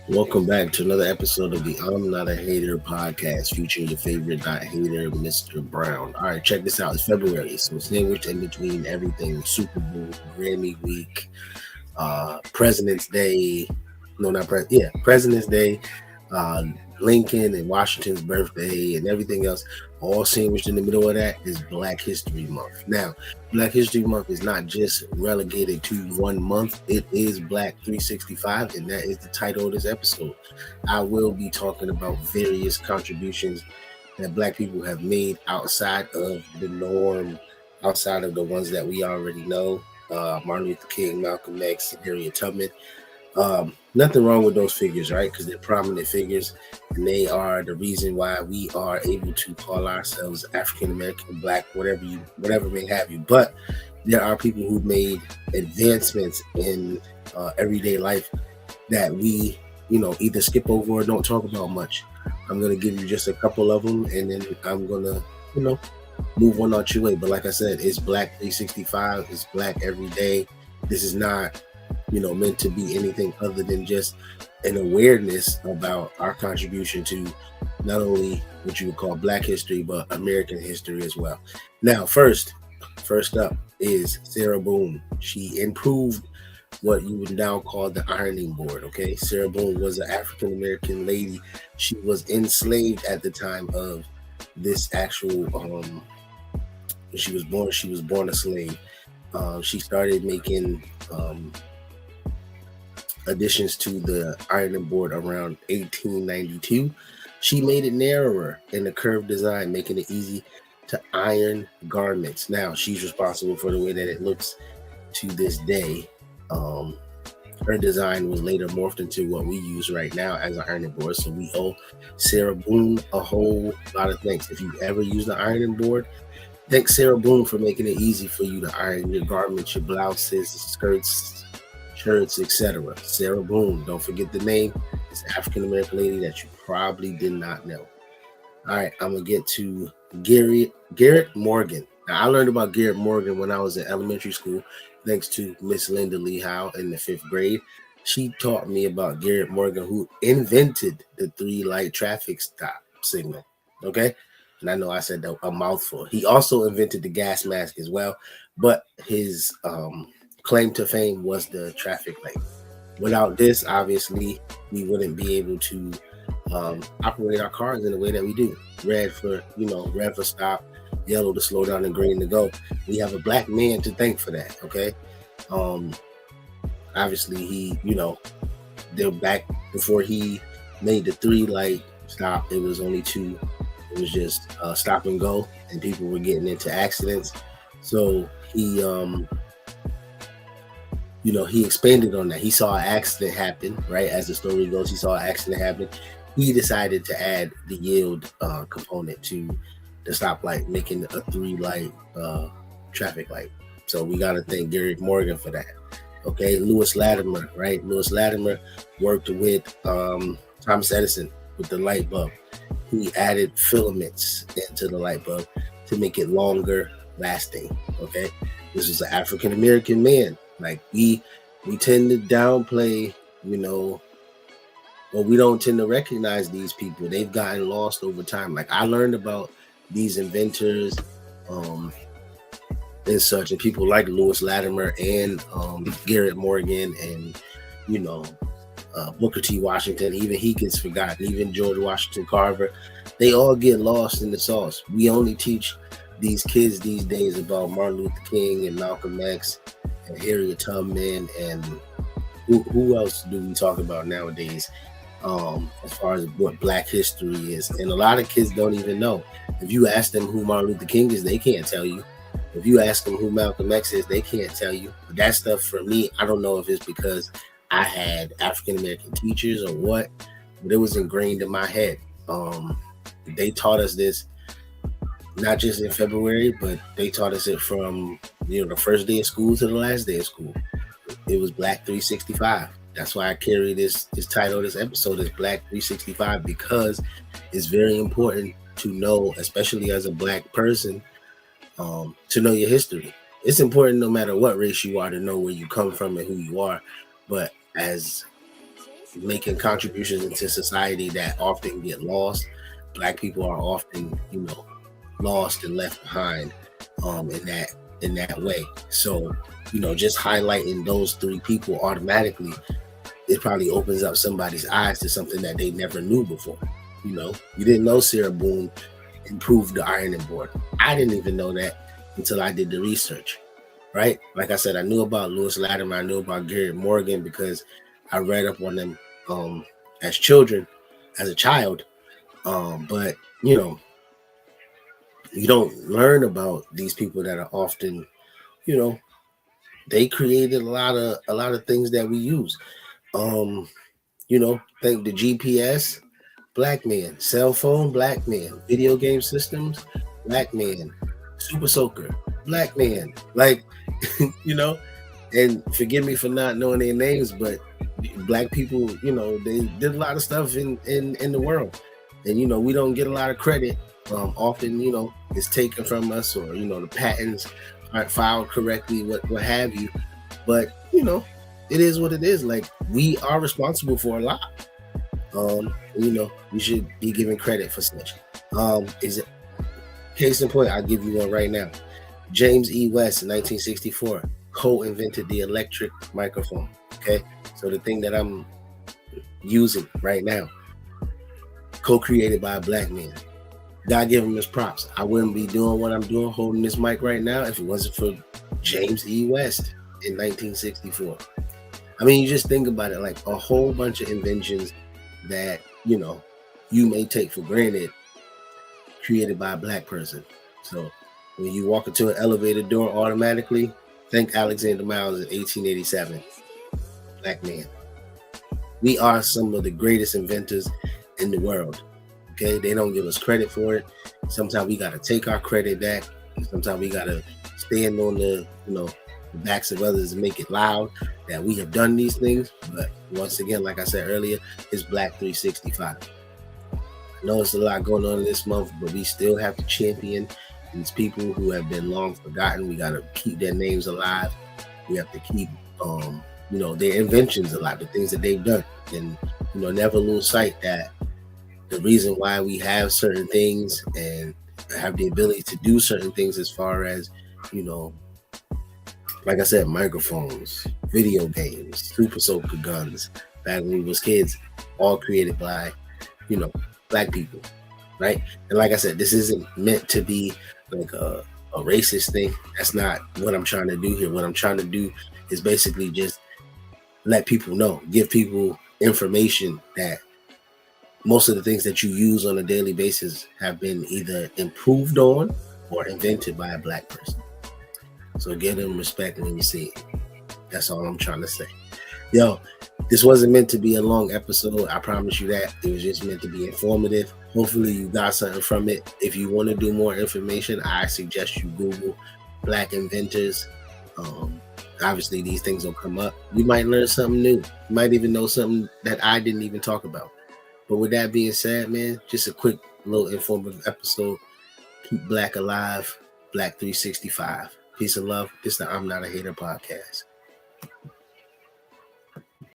Welcome back to another episode of the I'm Not a Hater podcast featuring your favorite not hater, Mr. Brown. All right, check this out. It's February, so sandwiched in between everything Super Bowl, Grammy Week, President's Day. No, not President's Day, uh, Lincoln and Washington's birthday, and everything else. All sandwiched in the middle of that is Black History Month. Now, Black History Month is not just relegated to 1 month, it is Black 365, and that is the title of this episode. I will be talking about various contributions that Black people have made outside of the norm, outside of the ones that we already know. Martin Luther King, Malcolm X, and Harriet Tubman. Nothing wrong with those figures, right? Because they're prominent figures, and they are the reason why we are able to call ourselves African American, Black, whatever may have you. But there are people who made advancements in everyday life that we, either skip over or don't talk about much. I'm gonna give you just a couple of them, and then I'm gonna, move on out your way. But like I said, it's Black 365. It's Black every day. This is not meant to be anything other than just an awareness about our contribution to not only what you would call Black history, but American history as well. Now, first up is Sarah Boone. She improved what you would now call the ironing board. Okay, Sarah Boone was an African American lady. She was enslaved at the time of this actual. When she was born a slave. She started making additions to the ironing board around 1892. She made it narrower in a curved design, making it easy to iron garments. Now she's responsible for the way that it looks to this day. Her design was later morphed into what we use right now as an ironing board. So we owe Sarah Boone a whole lot of thanks. If you've ever used the ironing board, thank Sarah Boone for making it easy for you to iron your garments, your blouses, skirts, shirts, etc. Sarah Boone, don't forget the name. It's an African American lady that you probably did not know. All right, I'm gonna get to Garrett Morgan. Now, I learned about Garrett Morgan when I was in elementary school, thanks to Miss Linda Lee Howe in the 5th grade. She taught me about Garrett Morgan, who invented the 3-light traffic stop signal. Okay, and I know I said a mouthful. He also invented the gas mask as well, but his claim to fame was the traffic light. Without this, obviously, we wouldn't be able to operate our cars in the way that we do. Red for stop, yellow to slow down, and green to go. We have a Black man to thank for that. Okay, obviously he, they're back before he made the 3-light stop. It was only 2. It was just stop and go, and people were getting into accidents. So he he expanded on that. He saw an accident happen, right? As the story goes, he saw an accident happen. He decided to add the yield component to the stoplight, making a 3-light traffic light. So we got to thank Garrett Morgan for that. Okay, Lewis Latimer, right? Lewis Latimer worked with Thomas Edison with the light bulb. He added filaments into the light bulb to make it longer lasting. Okay, this is an African American man. Like we tend to downplay, or we don't tend to recognize these people. They've gotten lost over time. Like I learned about these inventors and such, and people like Lewis Latimer and Garrett Morgan and Booker T. Washington. Even he gets forgotten. Even George Washington Carver. They all get lost in the sauce. We only teach these kids these days about Martin Luther King and Malcolm X and Harriet Tubman, and who else do we talk about nowadays as far as what Black history is? And a lot of kids don't even know. If you ask them who Martin Luther King is, they can't tell you. If you ask them who Malcolm X is, they can't tell you. But that stuff for me, I don't know if it's because I had African American teachers or what, but it was ingrained in my head. They taught us this not just in February, but they taught us it from the first day of school to the last day of school. It was Black 365. That's why I carry this title. This episode is Black 365 because it's very important to know, especially as a Black person, to know your history. It's important no matter what race you are to know where you come from and who you are. But as making contributions into society that often get lost. Black people are often, lost and left behind in that way. So, just highlighting those three people automatically, it probably opens up somebody's eyes to something that they never knew before. You didn't know Sarah Boone improved the ironing board. I didn't even know that until I did the research, right? Like I said, I knew about Lewis Latimer, I knew about Garrett Morgan because I read up on them as a child. But you don't learn about these people that are often, you know, they created a lot of things that we use. Um, think the GPS, black man, cell phone, black man, video game systems, black man, super soaker, black man. Like, you know, and forgive me for not knowing their names, but black people, they did a lot of stuff in the world, and we don't get a lot of credit. Often, it's taken from us, or the patents aren't filed correctly, what have you. But it is what it is. Like, we are responsible for a lot. We should be given credit for such. Is it case in point? I'll give you one right now. James E. West in 1964 co-invented the electric microphone. Okay, so the thing that I'm using right now, co-created by a black man. God give him his props. I wouldn't be doing what I'm doing, holding this mic right now, if it wasn't for James E. West in 1964. I mean, you just think about it, like a whole bunch of inventions that, you may take for granted, created by a black person. So when you walk into an elevator door automatically, think Alexander Miles in 1887. Black man. We are some of the greatest inventors in the world. Okay, they don't give us credit for it. Sometimes we got to take our credit back. And sometimes we got to stand on the backs of others and make it loud that we have done these things. But once again, like I said earlier, it's Black 365. I know it's a lot going on this month, but we still have to champion these people who have been long forgotten. We got to keep their names alive. We have to keep their inventions alive, the things that they've done, and never lose sight that the reason why we have certain things and have the ability to do certain things, as far as like I said, microphones, video games, super soaker guns, back when we was kids, all created by black people, right? And like I said, this isn't meant to be like a racist thing. That's not what I'm trying to do here. What I'm trying to do is basically just let people know, give people information that most of the things that you use on a daily basis have been either improved on or invented by a black person. So give them respect when you see it. That's all I'm trying to say. Yo, this wasn't meant to be a long episode. I promise you that. It was just meant to be informative. Hopefully you got something from it. If you want to do more information, I suggest you Google Black inventors. Obviously, these things will come up. You might learn something new. You might even know something that I didn't even talk about. But with that being said, man, just a quick little informative episode. Keep Black alive. Black 365. Peace and love. This is the I'm Not a Hater podcast.